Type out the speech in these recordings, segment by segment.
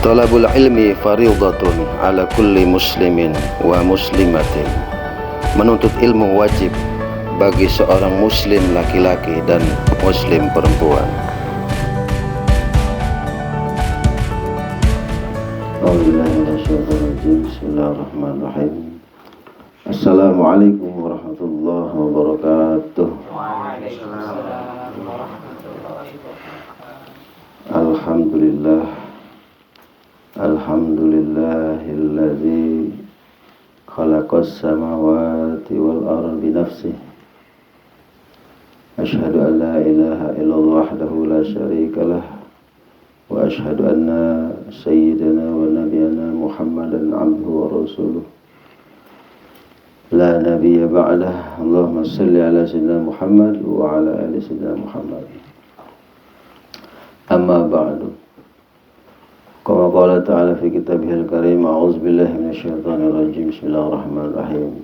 Talabul ilmi faridatun ala kulli muslimin wa muslimatin. Menuntut ilmu wajib bagi seorang muslim laki-laki dan muslim perempuan. Bismillahirrahmanirrahim. Assalamualaikum warahmatullahi wabarakatuh. Alhamdulillah, alhamdulillahilladzi khalaqas samawati wal ardi nafsihi. Asyhadu an la ilaha illallah wahdahu la syarikalah wa asyhadu anna sayyidana wa nabiyana Muhammadan abduhu wa rasuluh la nabiyya ba'dah. Allahumma salli ala sayyidina Muhammad wa ala ali sayyidina Muhammad. Amma ba'du. Kama qala ta'ala fi kitabihil karim, a'udzu billahi minasyaitonir rajim. Bismillahirrahmanirrahim.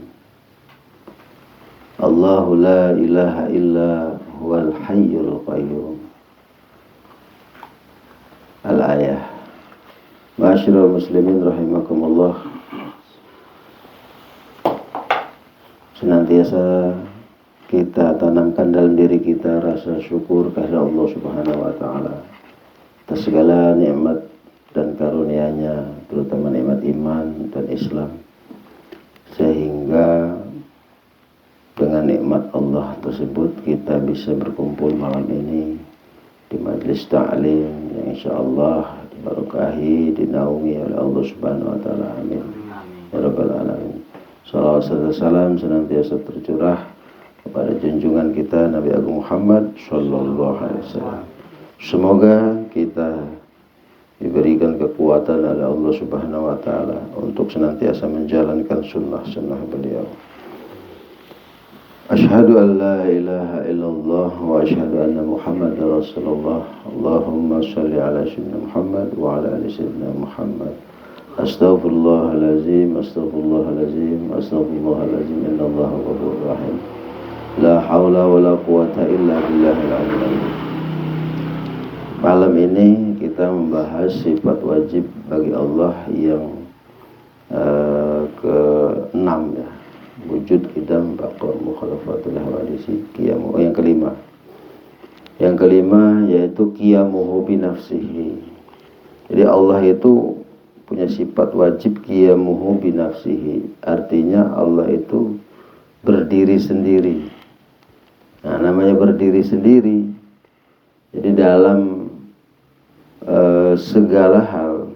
Allahu la ilaha illa huwal hayyul qayyum. Al-ayah. Ma'asyiral muslimin rahimakumullah. Senantiasa kita tanamkan dalam diri kita rasa syukur kepada Allah Subhanahu wa taala atas segala nikmat dan karunia-Nya, terutama nikmat iman dan Islam, sehingga dengan nikmat Allah tersebut kita bisa berkumpul malam ini di majlis ta'lim yang insyaallah diberkahi, dinaungi oleh Allah Subhanahu wa taala. Amin ya rabbal alamin. Salawat serta salam senantiasa tercurah kepada junjungan kita Nabi Agung Muhammad sallallahu alaihi wasallam. Semoga kita diberikan kekuatan oleh Allah Subhanahu wa taala untuk senantiasa menjalankan sunnah-sunnah beliau. Asyhadu an la ilaha illallah wa asyhadu anna Muhammadar Rasulullah. Allahumma shalli ala sayyidina Muhammad wa ala ali sayyidina Muhammad. Astaghfirullahalazim, astaghfirullahalazim, astaghfirullahalazim, innallaha ghafurur rahim. La haula wala quwata illa billahil azim. Malam ini kita membahas sifat wajib bagi Allah yang ke-6 ya. Wujud, qidam, baqa, mukhalafatul hawadisi, qiyamu. Yang kelima. Yang kelima yaitu qiyamuhu bi nafsihi. Jadi Allah itu punya sifat wajib qiyamuhu bi nafsihi. Artinya Allah itu berdiri sendiri. Nah, namanya berdiri sendiri. Jadi dalam segala hal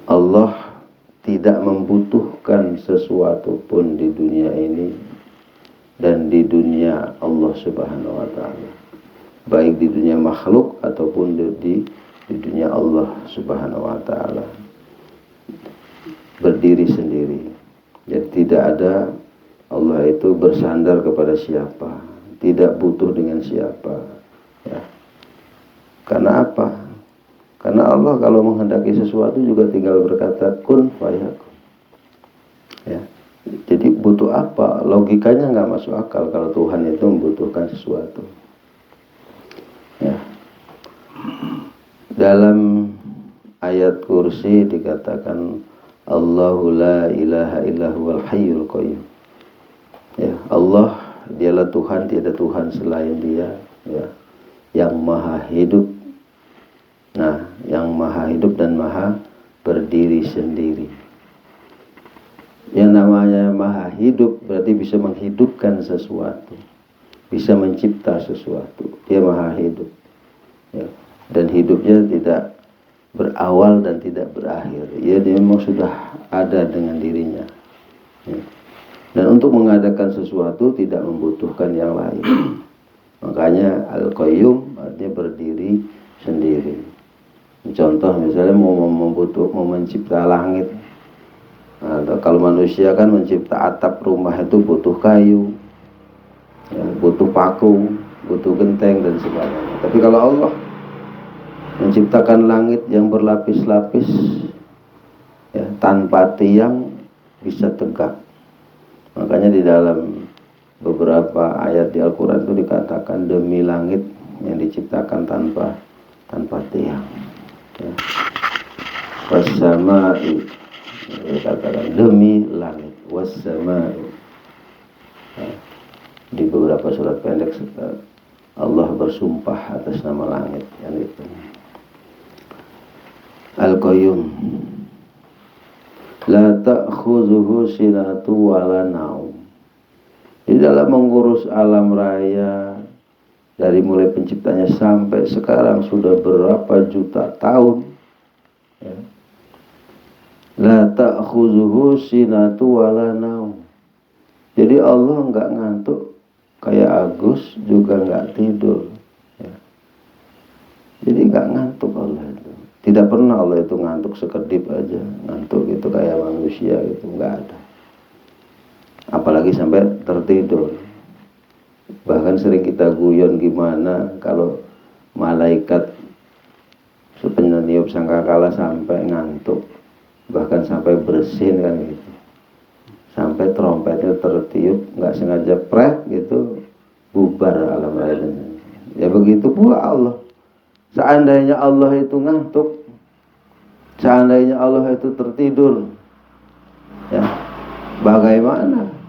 Allah tidak membutuhkan sesuatu pun di dunia ini dan di dunia Allah Subhanahu wa taala, baik di dunia makhluk ataupun di dunia Allah Subhanahu wa taala. Berdiri sendiri. Jadi tidak ada, Allah itu bersandar kepada siapa, tidak butuh dengan siapa ya. Karena apa? Karena Allah kalau menghendaki sesuatu juga tinggal berkata kun fayakun ya. Jadi butuh apa? Logikanya nggak masuk akal kalau Tuhan itu membutuhkan sesuatu ya. Dalam ayat kursi dikatakan Allahu la ilaha illa huwal hayyul qayyum ya. Allah dialah Tuhan, tiada Tuhan selain Dia ya, yang maha hidup. Nah, yang maha hidup dan maha berdiri sendiri. Yang namanya maha hidup berarti bisa menghidupkan sesuatu, bisa mencipta sesuatu. Dia maha hidup ya. Dan hidupnya tidak berawal dan tidak berakhir. Dia memang sudah ada dengan dirinya ya. Dan untuk mengadakan sesuatu tidak membutuhkan yang lain. Makanya Al-Qayyum artinya berdiri sendiri. Contoh misalnya mau mencipta langit. Nah, kalau manusia kan mencipta atap rumah itu butuh kayu ya, butuh paku, butuh genteng dan sebagainya. Tapi kalau Allah menciptakan langit yang berlapis-lapis ya, tanpa tiang, bisa tegak. Makanya di dalam beberapa ayat di Al-Quran itu dikatakan demi langit yang diciptakan tanpa tiang ya. wassama'i, katakan demi langit, wassama'i. Di beberapa surat pendek Allah bersumpah atas nama langit yang itu. Al-Qayyum, la ta'khudhuhu sinatu wala naum. Di dalam mengurus alam raya dari mulai penciptanya sampai sekarang sudah berapa juta tahun, ya. La ta'khudhuhu sinatu wala naum. Jadi Allah enggak ngantuk, kayak Agus juga enggak tidur, ya. Jadi enggak ngantuk Allah itu. Tidak pernah Allah itu ngantuk sekedip aja. Ngantuk itu kayak manusia gitu, enggak ada. Apalagi sampai tertidur. Bahkan sering kita guyon gimana kalau malaikat peniup sangkakala sampai ngantuk, bahkan sampai bersin kan gitu, sampai trompetnya tertiup nggak sengaja prek gitu, bubar alam raya. Ya begitu pula Allah. Seandainya Allah itu ngantuk, seandainya Allah itu tertidur, ya bagaimana?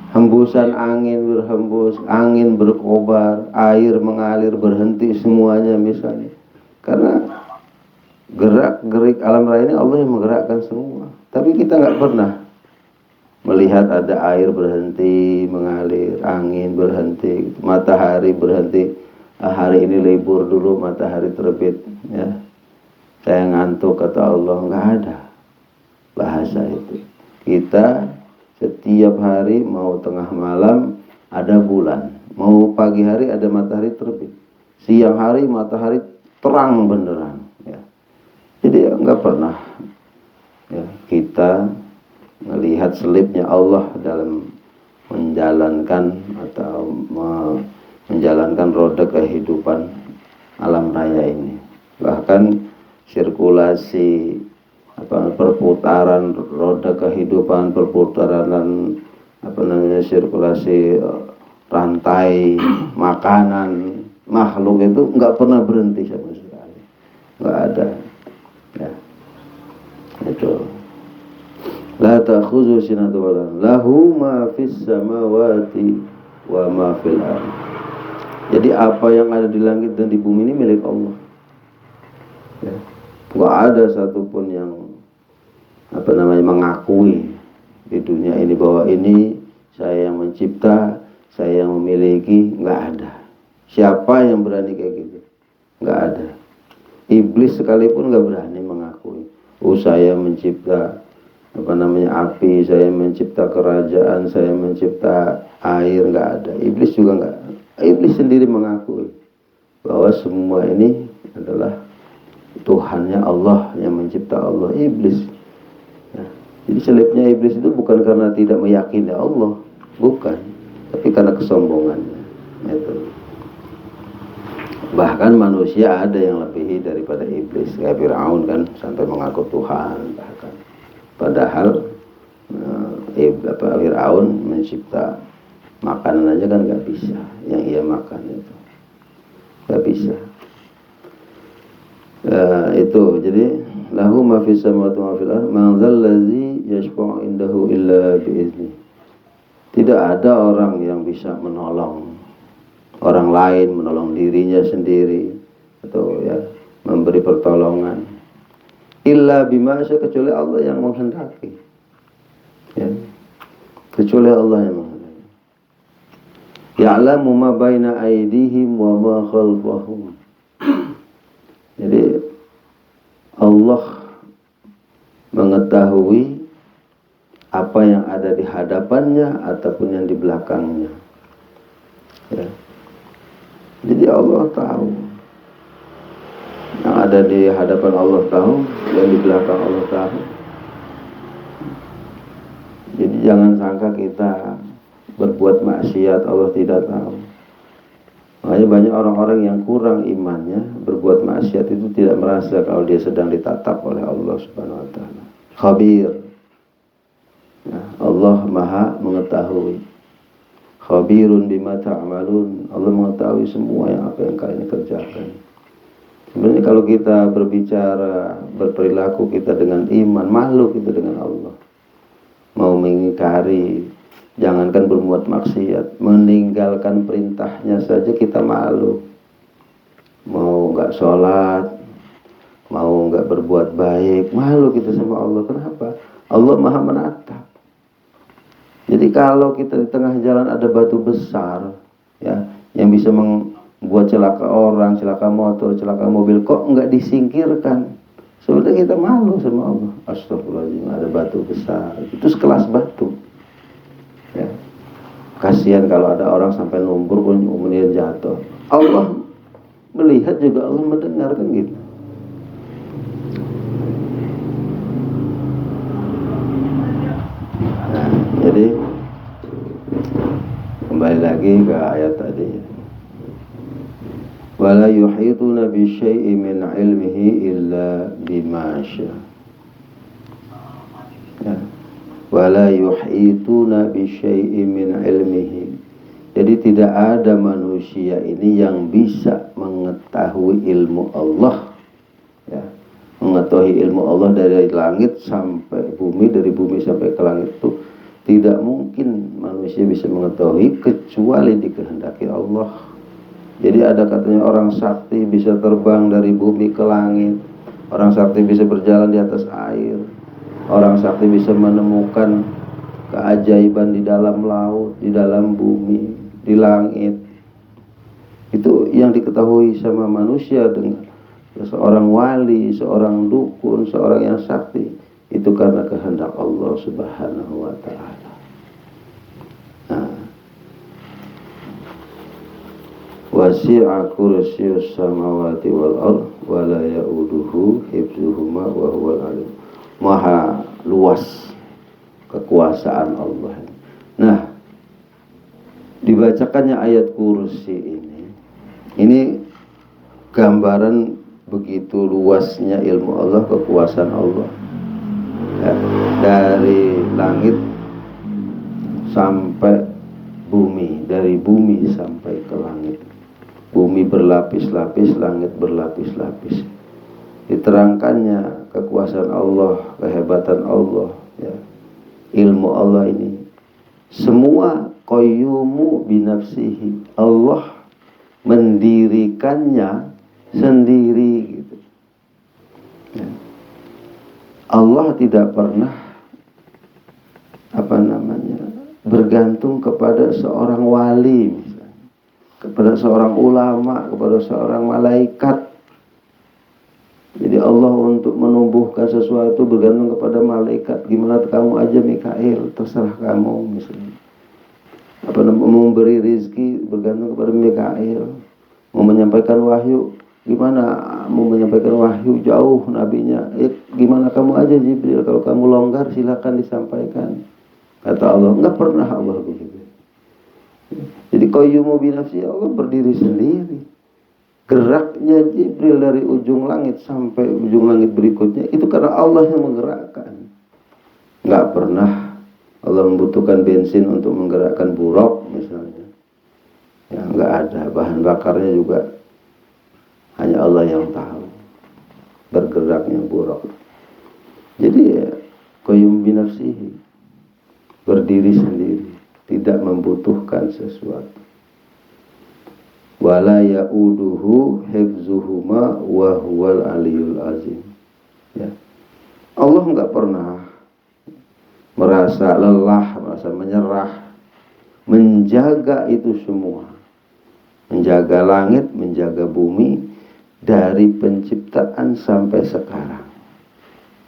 Hembusan angin berhembus, angin berkobar, air mengalir berhenti semuanya misalnya. Karena gerak-gerik alam raya ini Allah yang menggerakkan semua. Tapi kita nggak pernah melihat ada air berhenti mengalir, angin berhenti, matahari berhenti. Hari ini libur dulu, matahari terbit, ya. Saya ngantuk kata Allah, nggak ada bahasa itu. Kita setiap hari mau tengah malam ada bulan, mau pagi hari ada matahari terbit, siang hari matahari terang benderang, ya. Jadi nggak pernah, ya, kita melihat selipnya Allah dalam menjalankan atau menjalankan roda kehidupan alam raya ini. Bahkan sirkulasi perputaran roda kehidupan, perputaran sirkulasi rantai makanan makhluk itu nggak pernah berhenti sama sekali, nggak ada, ya. Itu la ta'khudhu sinatun wa la naum lahu ma fis samawati wa ma fil ardh. Jadi apa yang ada di langit dan di bumi ini milik Allah, ya. Nggak ada satupun yang mengakui di dunia ini bahwa ini saya yang mencipta, saya yang memiliki. Nggak ada. Siapa yang berani kayak gitu? Nggak ada. Iblis sekalipun nggak berani mengakui. Saya mencipta api, saya mencipta kerajaan, saya mencipta air. Nggak ada. Iblis juga nggak. Iblis sendiri mengakui bahwa semua ini adalah Tuhannya Allah, yang mencipta Allah. Iblis, ya. Jadi selipnya iblis itu bukan karena tidak meyakini Allah, bukan, tapi karena kesombongannya, itu. Bahkan manusia ada yang lebih daripada iblis, kayak Fir'aun kan, sampai mengaku Tuhan bahkan. Padahal Fir'aun mencipta makanan aja kan nggak bisa, yang ia makan itu nggak bisa. Itu jadi lahu ma fis samawati wa fil ardh man dzallazi yashfa'u indahu illa bi'izni. Tidak ada orang yang bisa menolong orang lain, menolong dirinya sendiri atau ya memberi pertolongan illa bima syaa, kecuali Allah yang menghendaki, ya. Kecuali Allah yang menghendaki. Ya'lamu ma baina aydihim wa ma khalfahum. Jadi Allah mengetahui apa yang ada di hadapannya ataupun yang di belakangnya, ya. Jadi Allah tahu yang ada di hadapan, Allah tahu yang di belakang, Allah tahu. Jadi jangan sangka kita berbuat maksiat Allah tidak tahu. Makanya banyak orang-orang yang kurang imannya berbuat maksiat itu tidak merasa kalau dia sedang ditatap oleh Allah Subhanahu wa taala. Khabir. Ya, Allah Maha mengetahui. Khabirun bima ta'malun. Allah mengetahui semua yang apa yang kalian kerjakan. Sebenarnya kalau kita berbicara, berperilaku kita dengan iman, malu kita dengan Allah. Mau mengingkari, jangankan berbuat maksiat, meninggalkan perintahnya saja kita malu. Mau nggak sholat, mau nggak berbuat baik, malu kita sama Allah. Kenapa? Allah maha menatap. Jadi kalau kita di tengah jalan ada batu besar, ya, yang bisa membuat celaka orang, celaka motor, celaka mobil, kok nggak disingkirkan? Sebenarnya kita malu sama Allah. Astagfirullahaladzim, ada batu besar, itu sekelas batu. Ya. Kasihan kalau ada orang sampai lumpur kemudian jatuh. Allah melihat juga, Allah mendengar, kan gitu. Nah, jadi kembali lagi ke ayat tadi. Wala yuhituna bi syai'in min ilmihi illa bima syaa. Ya. Wala yuhituna bi syai'in min ilmihi. Jadi tidak ada manusia ini yang bisa mengetahui ilmu Allah, ya. Mengetahui ilmu Allah dari langit sampai bumi, dari bumi sampai ke langit itu tidak mungkin manusia bisa mengetahui kecuali dikehendaki Allah. Jadi ada katanya orang sakti bisa terbang dari bumi ke langit, orang sakti bisa berjalan di atas air, orang sakti bisa menemukan keajaiban di dalam laut, di dalam bumi, di langit. Itu yang diketahui sama manusia dengan seorang wali, seorang dukun, seorang yang sakti. Itu karena kehendak Allah Subhanahu wa ta'ala. Nah, wasi'a kursiyyus samawati wal ardh wa la ya'uduhu hifdzuhuma wa huwal alim. Maha luas kekuasaan Allah. Nah, dibacakannya ayat kursi ini gambaran begitu luasnya ilmu Allah, kekuasaan Allah, ya, dari langit sampai bumi, dari bumi sampai ke langit. Bumi berlapis-lapis, langit berlapis-lapis. Diterangkannya kekuasaan Allah, kehebatan Allah, ya, ilmu Allah ini semua qayyumu binafsihi. Allah mendirikannya sendiri, gitu. Ya. Allah tidak pernah bergantung kepada seorang wali, misalnya, kepada seorang ulama, kepada seorang malaikat. Jadi Allah untuk menumbuhkan sesuatu bergantung kepada malaikat. Gimana kamu aja Mikail, terserah kamu, misalnya. Memberi rizki bergantung kepada Mikail. Mau menyampaikan wahyu, gimana mau menyampaikan wahyu, jauh nabinya, gimana kamu aja Jibril, kalau kamu longgar silakan disampaikan. Kata Allah, enggak pernah Allah begitu. Jadi qayyumu binafsi, Allah berdiri sendiri. Geraknya Jibril dari ujung langit sampai ujung langit berikutnya itu karena Allah yang menggerakkan. Enggak pernah Allah membutuhkan bensin untuk menggerakkan buruk misalnya. Ya, enggak ada. Bahan bakarnya juga hanya Allah yang tahu bergeraknya buruk. Jadi ya qayyum binafsihi, berdiri sendiri, tidak membutuhkan sesuatu. Wala ya'uduhu hifzuhuma wa huwal aliyul azim. Ya. Allah enggak pernah merasa lelah, merasa menyerah, menjaga itu semua. Menjaga langit, menjaga bumi dari penciptaan sampai sekarang.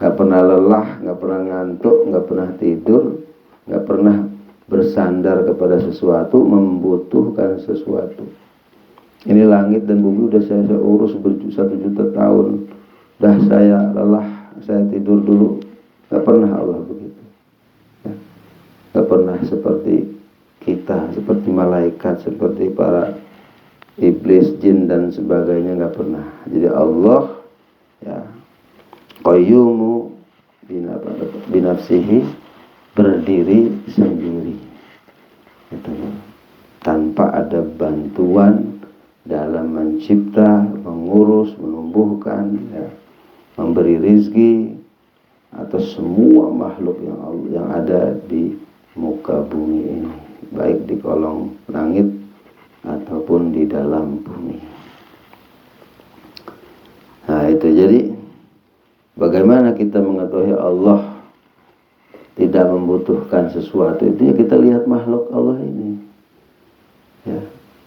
Enggak pernah lelah, enggak pernah ngantuk, enggak pernah tidur, enggak pernah bersandar kepada sesuatu, membutuhkan sesuatu. Ini langit dan bumi udah saya urus 1 juta tahun. Dah saya lelah, saya tidur dulu. Gak pernah Allah begitu. Ya. Gak pernah seperti kita, seperti malaikat, seperti para iblis, jin dan sebagainya, gak pernah. Jadi Allah, ya, qayyumu binafsihi, berdiri sendiri. Gitu. Tanpa ada bantuan dalam mencipta, mengurus, menumbuhkan, ya, memberi rizki atas semua makhluk yang ada di muka bumi ini, baik di kolong langit ataupun di dalam bumi. Nah itu, jadi bagaimana kita mengetahui Allah tidak membutuhkan sesuatu, itu ya kita lihat makhluk Allah ini, ya,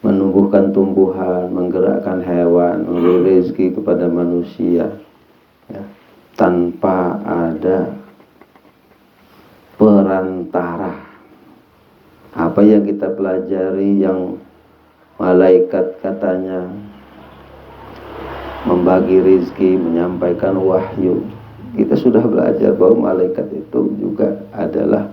menumbuhkan tumbuhan, menggerakkan hewan, memberi rezeki kepada manusia, ya, tanpa ada perantara. Apa yang kita pelajari yang malaikat katanya membagi rezeki, menyampaikan wahyu, kita sudah belajar bahwa malaikat itu juga adalah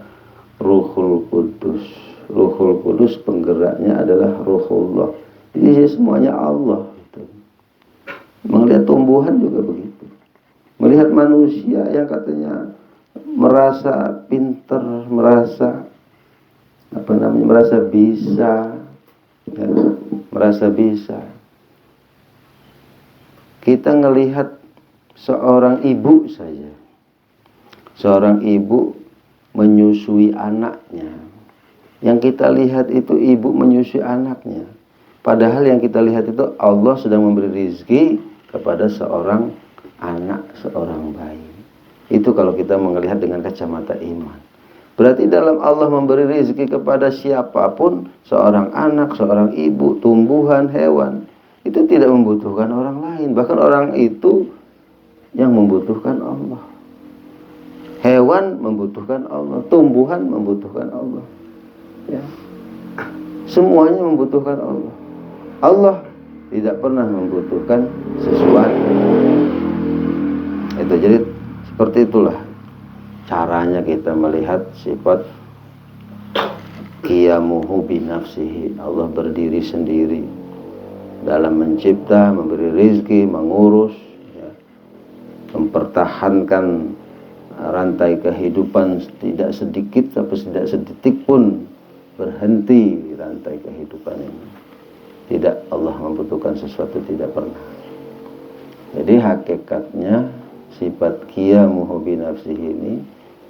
Ruhul Kudus. Ruhul Kudus penggeraknya adalah Ruhullah. Jadi semuanya Allah. Melihat tumbuhan juga begitu. Melihat manusia yang katanya merasa pinter, merasa merasa bisa, ya, merasa bisa. Kita ngelihat seorang ibu saja, seorang ibu menyusui anaknya. Yang kita lihat itu ibu menyusui anaknya. Padahal yang kita lihat itu Allah sedang memberi rizki kepada seorang anak, seorang bayi. Itu kalau kita melihat dengan kacamata iman. Berarti dalam Allah memberi rizki kepada siapapun, seorang anak, seorang ibu, tumbuhan, hewan, itu tidak membutuhkan orang lain. Bahkan orang itu yang membutuhkan Allah. Hewan membutuhkan Allah, tumbuhan membutuhkan Allah, ya. Semuanya membutuhkan Allah. Allah tidak pernah membutuhkan sesuatu. Itu, jadi seperti itulah caranya kita melihat sifat qiyamuhu binafsihi. Allah berdiri sendiri dalam mencipta, memberi rizki, mengurus, ya, mempertahankan rantai kehidupan. Tidak sedikit sampai tidak sedetik pun berhenti rantai kehidupan ini. Tidak, Allah membutuhkan sesuatu, tidak pernah. Jadi hakikatnya sifat qiyamuhu binafsihi ini,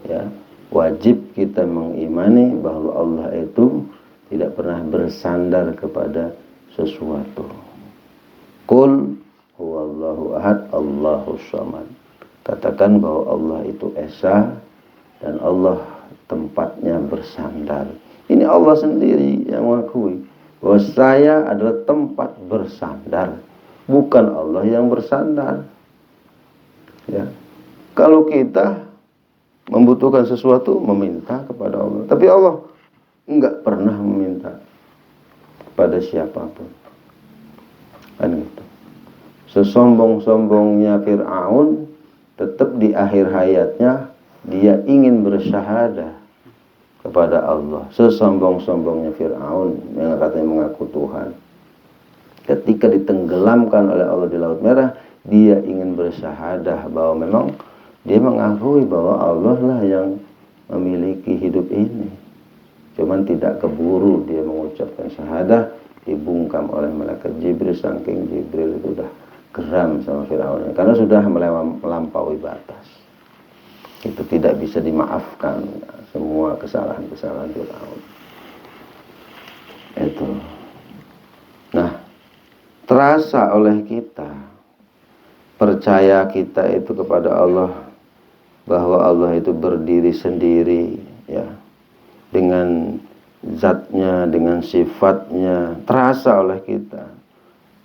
ya, wajib kita mengimani bahwa Allah itu tidak pernah bersandar kepada sesuatu. Qul huwallahu ahad, Allahus samad. Katakan bahwa Allah itu esa dan Allah tempatnya bersandar. Ini Allah sendiri yang mengakui bahwa saya adalah tempat bersandar, bukan Allah yang bersandar. Ya. Kalau kita membutuhkan sesuatu, meminta kepada Allah, tapi Allah enggak pernah meminta kepada siapapun. Kan gitu. Sesombong-sombongnya Fir'aun, tetap di akhir hayatnya dia ingin bersyahadah kepada Allah. Sesombong-sombongnya Fir'aun yang katanya mengaku Tuhan, ketika ditenggelamkan oleh Allah di Laut Merah, dia ingin bersyahadah bahwa memang dia mengakui bahwa Allah lah yang memiliki hidup ini. Cuman tidak keburu dia mengucapkan syahadah, dibungkam oleh malaikat Jibril. Saking Jibril itu sudah geram sama Fir'aun karena sudah melampaui batas. Itu tidak bisa dimaafkan semua kesalahan-kesalahan Fir'aun. Itu. Nah, terasa oleh kita, percaya kita itu kepada Allah, bahwa Allah itu berdiri sendiri, ya, dengan zatnya, dengan sifatnya, terasa oleh kita,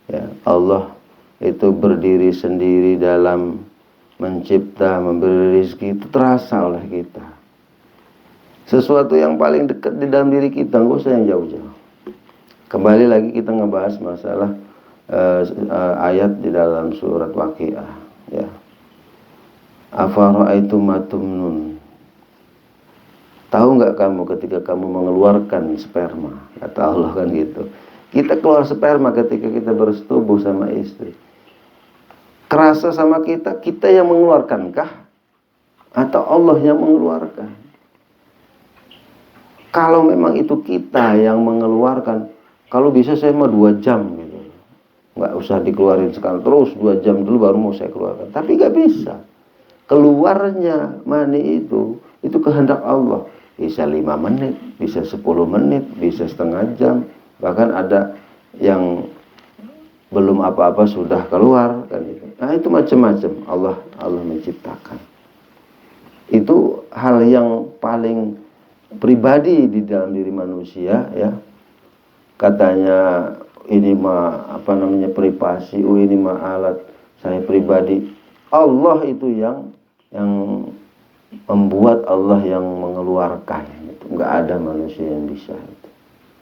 ya. Allah itu berdiri sendiri dalam mencipta, memberi rezeki, itu terasa oleh kita. Sesuatu yang paling dekat di dalam diri kita, nggak usah yang jauh-jauh. Kembali lagi kita ngebahas masalah ayat di dalam surat Waqiah, ya. Afara'aitum ma tumnun. Tahu nggak kamu ketika kamu mengeluarkan sperma? Kata Allah kan gitu. Kita keluar sperma ketika kita bersetubuh sama istri. Kerasa sama kita, kita yang mengeluarkankah? Atau Allah yang mengeluarkan? Kalau memang itu kita yang mengeluarkan, kalau bisa saya mau 2 jam gitu. nggak usah dikeluarin sekarang, terus 2 jam dulu baru mau saya keluarkan. Tapi nggak bisa. Keluarnya mani itu kehendak Allah. Bisa 5 menit, bisa 10 menit, bisa setengah jam, bahkan ada yang belum apa-apa sudah keluar kan itu. Nah itu macam-macam Allah menciptakan. Itu hal yang paling pribadi di dalam diri manusia ya. Katanya ini mah apa namanya privasi, ini mah alat saya pribadi. Allah itu yang membuat, Allah yang mengeluarkan. Itu nggak ada manusia yang bisa itu.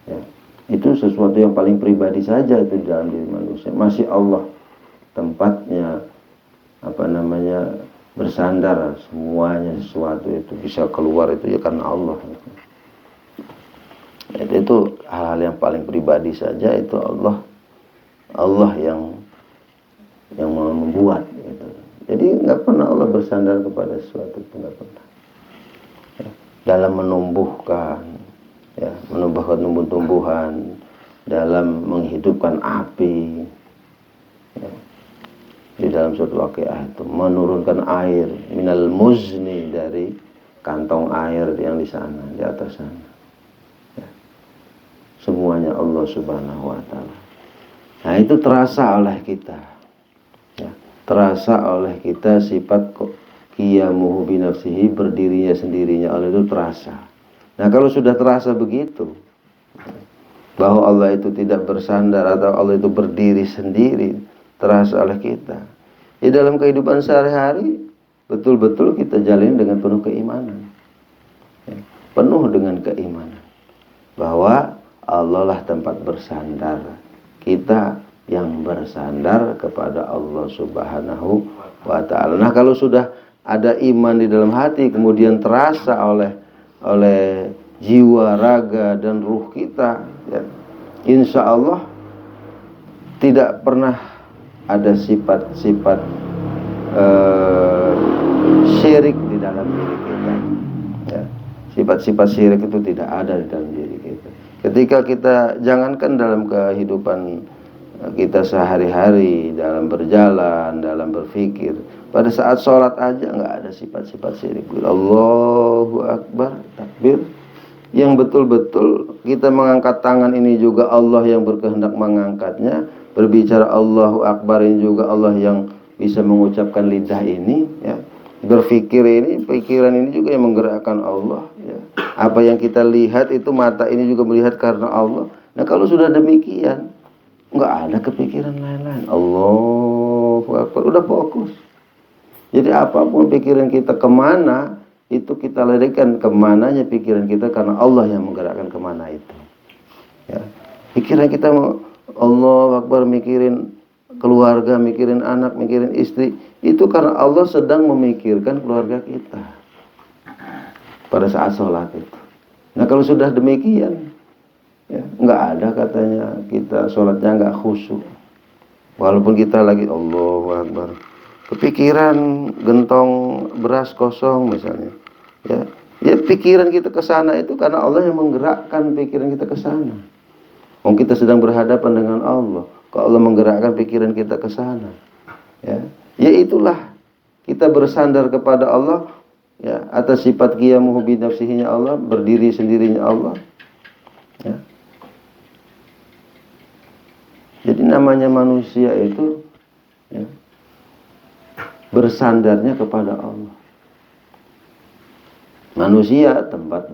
Ya. Itu sesuatu yang paling pribadi saja itu di dalam diri manusia. Masih Allah tempatnya apa namanya bersandar, semuanya sesuatu itu bisa keluar itu ya karena Allah. Itu hal-hal yang paling pribadi saja itu Allah yang membuat gitu. Jadi nggak pernah Allah bersandar kepada sesuatu itu, nggak pernah ya. Dalam menumbuhkan ya, menumbuhkan tumbuh-tumbuhan, dalam menghidupkan api ya. Di dalam suatu waqiah itu menurunkan air minal muzni, dari kantong air yang di sana, di atas sana. Semuanya Allah Subhanahu wa ta'ala. Nah itu terasa oleh kita ya, terasa oleh kita sifat qiyamuhu binafsihi, berdirinya sendirinya Allah itu terasa. Nah kalau sudah terasa begitu bahwa Allah itu tidak bersandar atau Allah itu berdiri sendiri, terasa oleh kita ya, dalam kehidupan sehari-hari betul-betul kita jalani dengan penuh keimanan ya, penuh dengan keimanan bahwa Allah lah tempat bersandar. Kita yang bersandar kepada Allah Subhanahu wa ta'ala. Nah kalau sudah ada iman di dalam hati, kemudian terasa oleh jiwa, raga, dan ruh kita ya, insya Allah tidak pernah ada sifat-sifat syirik di dalam diri kita ya. Sifat-sifat syirik itu tidak ada di dalam diri kita. Ketika kita, jangankan dalam kehidupan kita sehari-hari, dalam berjalan, dalam berpikir, pada saat sholat aja nggak ada sifat-sifat syirik. Allahu Akbar, takbir, yang betul-betul kita mengangkat tangan ini juga Allah yang berkehendak mengangkatnya, berbicara Allahu Akbar ini juga Allah yang bisa mengucapkan lidah ini ya. Berpikir ini, pikiran ini juga yang menggerakkan Allah ya. Apa yang kita lihat itu, mata ini juga melihat karena Allah. Nah kalau sudah demikian nggak ada kepikiran lain-lain, Allahu Akbar, udah fokus. Jadi apapun pikiran kita kemana, itu kita larikan kemananya pikiran kita, karena Allah yang menggerakkan kemana itu ya. Pikiran kita mau Allahu Akbar, mikirin keluarga, mikirin anak, mikirin istri, itu karena Allah sedang memikirkan keluarga kita pada saat sholat itu. Nah kalau sudah demikian ya, nggak ada katanya kita sholatnya nggak khusyuk, walaupun kita lagi Allahu Akbar, kepikiran gentong beras kosong misalnya ya pikiran kita ke sana itu karena Allah yang menggerakkan pikiran kita ke sana. Kita sedang berhadapan dengan Allah, kalau Allah menggerakkan pikiran kita ke sana ya itulah kita bersandar kepada Allah ya, atas sifat qiyamuhu bi nafsihi Allah, berdiri sendirinya Allah ya. Jadi namanya manusia itu ya, bersandarnya kepada Allah. Manusia tempat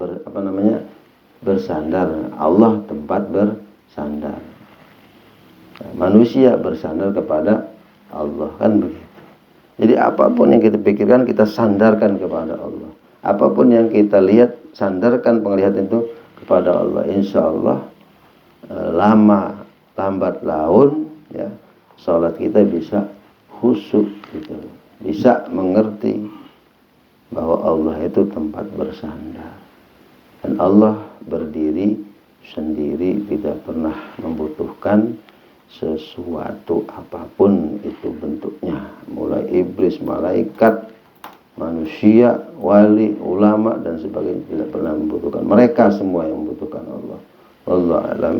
bersandar, Allah tempat bersandar. Nah, manusia bersandar kepada Allah, kan begitu. Jadi apapun yang kita pikirkan, kita sandarkan kepada Allah. Apapun yang kita lihat, sandarkan penglihatan itu kepada Allah. Insya Allah lambat laun ya, sholat kita bisa khusyuk gitu, bisa mengerti bahwa Allah itu tempat bersandar, dan Allah berdiri sendiri, tidak pernah membutuhkan sesuatu apapun itu bentuknya, mulai iblis, malaikat, manusia, wali, ulama, dan sebagainya, tidak pernah membutuhkan. Mereka semua yang membutuhkan Allah. Wallahu a'lam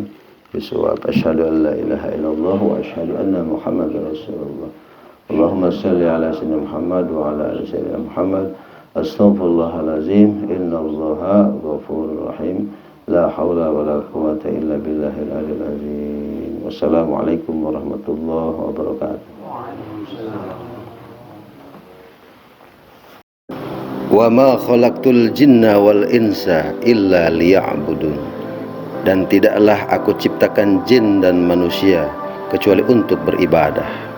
bisawab. Asyhadu an la ilaha illallah wa asyhadu anna Muhammadar Rasulullah. Allahumma salli ala sayyidina Muhammad wa ala ali sayyidina Muhammad. Astaghfirullahalazim, innallaha ghafurur rahim. La haula wa la quwata illa billahil aliyil azim. Wassalamualaikum warahmatullahi wabarakatuh. Wa ma khalaqtul jinna wal insa illa liya'budun. Dan tidaklah aku ciptakan jin dan manusia kecuali untuk beribadah.